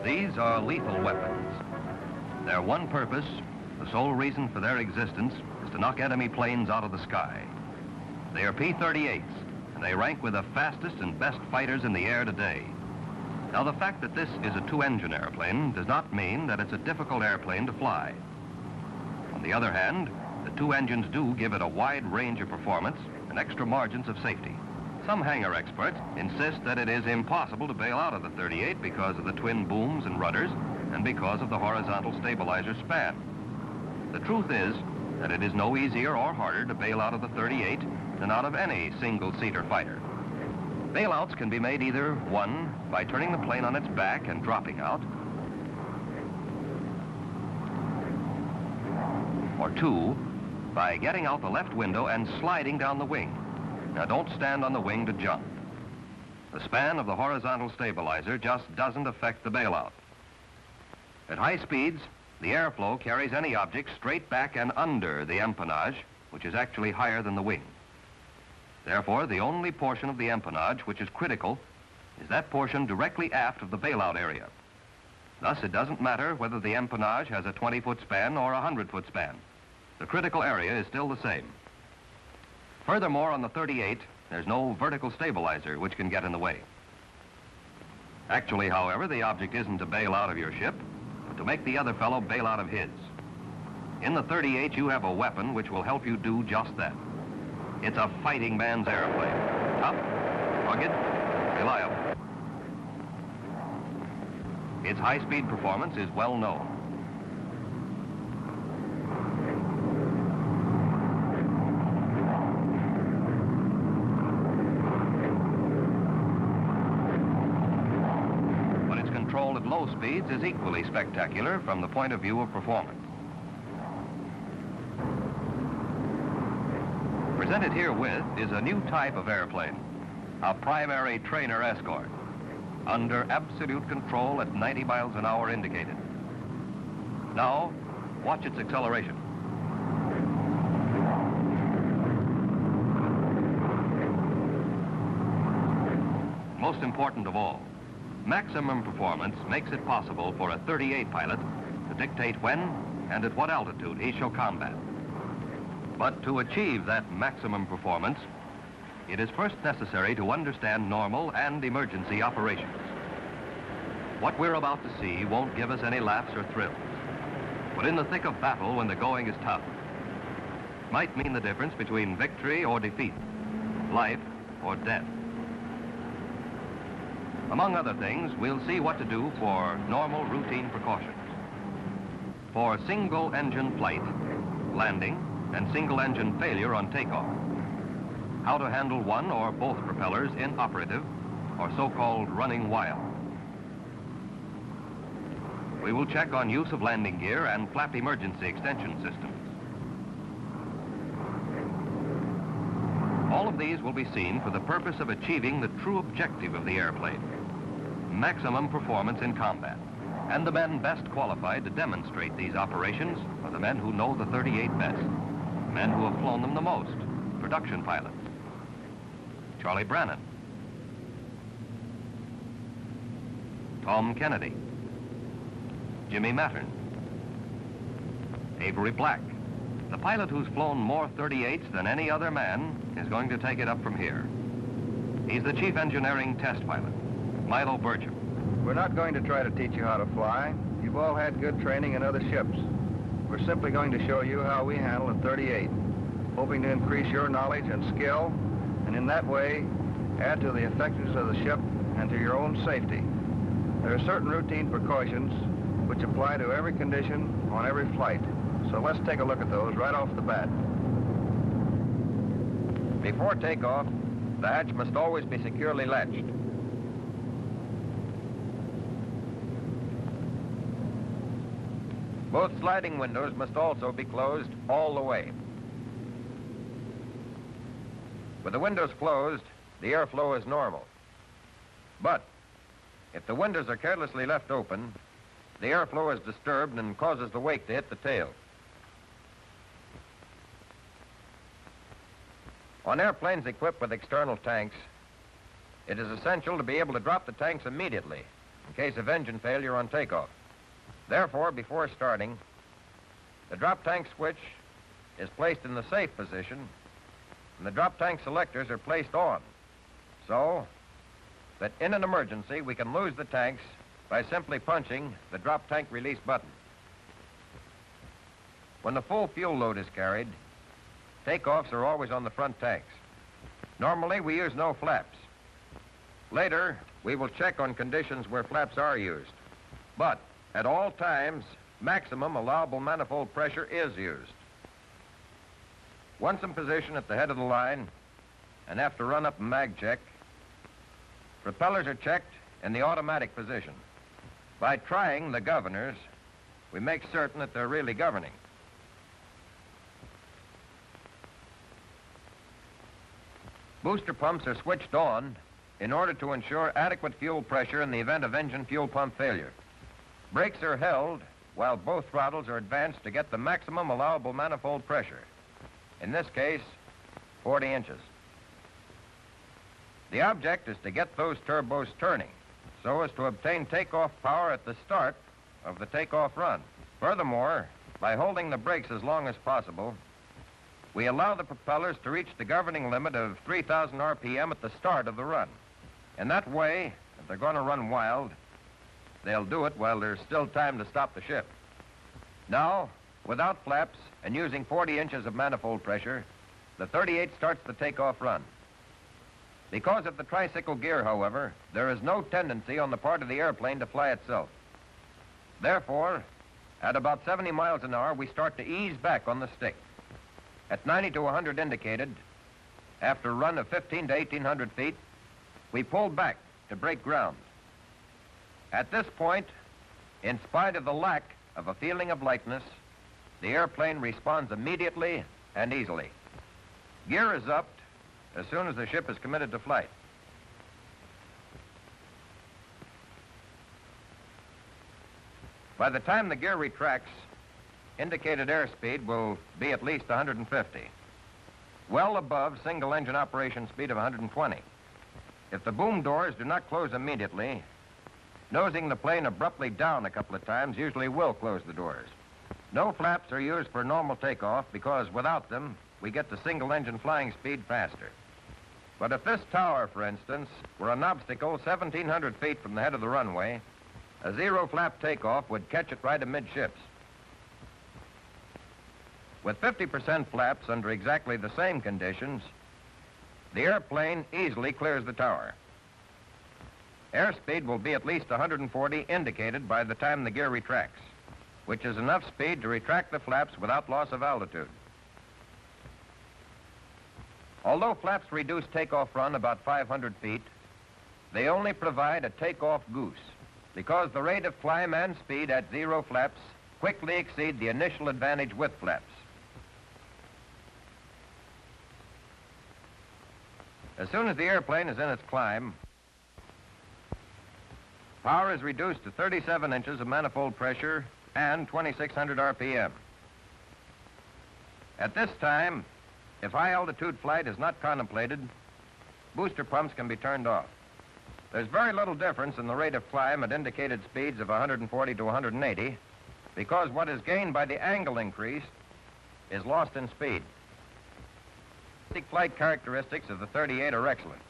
These are lethal weapons. Their one purpose, the sole reason for their existence, is to knock enemy planes out of the sky. They are P-38s, and they rank with the fastest and best fighters in the air today. Now, the fact that this is a two-engine airplane does not mean that it's a difficult airplane to fly. On the other hand, the two engines do give it a wide range of performance and extra margins of safety. Some hangar experts insist that it is impossible to bail out of the 38 because of the twin booms and rudders and because of the horizontal stabilizer span. The truth is that it is no easier or harder to bail out of the 38 than out of any single-seater fighter. Bailouts can be made either, one, by turning the plane on its back and dropping out, or two, by getting out the left window and sliding down the wing. Now, don't stand on the wing to jump. The span of the horizontal stabilizer just doesn't affect the bailout. At high speeds, the airflow carries any object straight back and under the empennage, which is actually higher than the wing. Therefore, the only portion of the empennage which is critical is that portion directly aft of the bailout area. Thus, it doesn't matter whether the empennage has a 20-foot span or a 100-foot span. The critical area is still the same. Furthermore, on the 38, there's no vertical stabilizer which can get in the way. Actually, however, the object isn't to bail out of your ship, but to make the other fellow bail out of his. In the 38, you have a weapon which will help you do just that. It's a fighting man's airplane. Tough, rugged, reliable. Its high-speed performance is well known. But its control at low speeds is equally spectacular from the point of view of performance. Presented herewith is a new type of airplane, a primary trainer escort, under absolute control at 90 miles an hour indicated. Now, watch its acceleration. Most important of all, maximum performance makes it possible for a 38 pilot to dictate when and at what altitude he shall combat. But to achieve that maximum performance, it is first necessary to understand normal and emergency operations. What we're about to see won't give us any laughs or thrills, but in the thick of battle when the going is tough, might mean the difference between victory or defeat, life or death. Among other things, we'll see what to do for normal routine precautions. For single-engine flight, landing, and single-engine failure on takeoff. How to handle one or both propellers inoperative or so-called running wild. We will check on use of landing gear and flap emergency extension systems. All of these will be seen for the purpose of achieving the true objective of the airplane, maximum performance in combat. And the men best qualified to demonstrate these operations are the men who know the 38 best. Men who have flown them the most, production pilots. Charlie Brannan, Tom Kennedy, Jimmy Mattern, Avery Black. The pilot who's flown more 38s than any other man is going to take it up from here. He's the chief engineering test pilot, Milo Burcham. We're not going to try to teach you how to fly. You've all had good training in other ships. We're simply going to show you how we handle a 38, hoping to increase your knowledge and skill, and in that way, add to the effectiveness of the ship and to your own safety. There are certain routine precautions which apply to every condition on every flight. So let's take a look at those right off the bat. Before takeoff, the hatch must always be securely latched. Both sliding windows must also be closed all the way. With the windows closed, the airflow is normal. But if the windows are carelessly left open, the airflow is disturbed and causes the wake to hit the tail. On airplanes equipped with external tanks, it is essential to be able to drop the tanks immediately in case of engine failure on takeoff. Therefore, before starting, the drop tank switch is placed in the safe position, and the drop tank selectors are placed on, so that in an emergency we can lose the tanks by simply punching the drop tank release button. When the full fuel load is carried, takeoffs are always on the front tanks. Normally, we use no flaps. Later, we will check on conditions where flaps are used. But at all times, maximum allowable manifold pressure is used. Once in position at the head of the line, and after run-up and mag check, propellers are checked in the automatic position. By trying the governors, we make certain that they're really governing. Booster pumps are switched on in order to ensure adequate fuel pressure in the event of engine fuel pump failure. Brakes are held while both throttles are advanced to get the maximum allowable manifold pressure. In this case, 40 inches. The object is to get those turbos turning so as to obtain takeoff power at the start of the takeoff run. Furthermore, by holding the brakes as long as possible, we allow the propellers to reach the governing limit of 3,000 RPM at the start of the run. In that way, if they're going to run wild, they'll do it while there's still time to stop the ship. Now, without flaps and using 40 inches of manifold pressure, the 38 starts the takeoff run. Because of the tricycle gear, however, there is no tendency on the part of the airplane to fly itself. Therefore, at about 70 miles an hour, we start to ease back on the stick. At 90 to 100 indicated, after a run of 15 to 1,800 feet, we pull back to break ground. At this point, in spite of the lack of a feeling of lightness, the airplane responds immediately and easily. Gear is upped as soon as the ship is committed to flight. By the time the gear retracts, indicated airspeed will be at least 150, well above single engine operation speed of 120. If the boom doors do not close immediately, nosing the plane abruptly down a couple of times usually will close the doors. No flaps are used for normal takeoff because without them, we get the single engine flying speed faster. But if this tower, for instance, were an obstacle 1,700 feet from the head of the runway, a zero flap takeoff would catch it right amidships. With 50% flaps under exactly the same conditions, the airplane easily clears the tower. Airspeed will be at least 140 indicated by the time the gear retracts, which is enough speed to retract the flaps without loss of altitude. Although flaps reduce takeoff run about 500 feet, they only provide a takeoff goose because the rate of climb and speed at zero flaps quickly exceed the initial advantage with flaps. As soon as the airplane is in its climb, power is reduced to 37 inches of manifold pressure and 2,600 RPM. At this time, if high-altitude flight is not contemplated, booster pumps can be turned off. There's very little difference in the rate of climb at indicated speeds of 140 to 180 because what is gained by the angle increase is lost in speed. The flight characteristics of the 38 are excellent.